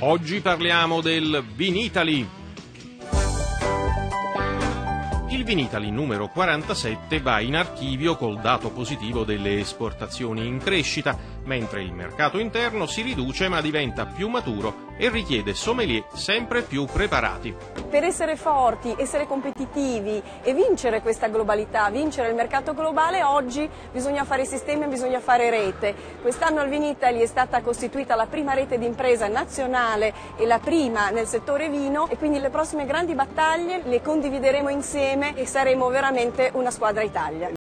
Oggi parliamo del Vinitaly. Il Vinitaly numero 47 va in archivio col dato positivo delle esportazioni in crescita, mentre il mercato interno si riduce ma diventa più maturo e richiede sommelier sempre più preparati. Per essere forti, essere competitivi e vincere questa globalità, vincere il mercato globale, oggi bisogna fare sistemi, bisogna fare rete. Quest'anno al Vinitaly è stata costituita la prima rete d'impresa nazionale e la prima nel settore vino, e quindi le prossime grandi battaglie le condivideremo insieme e saremo veramente una squadra Italia.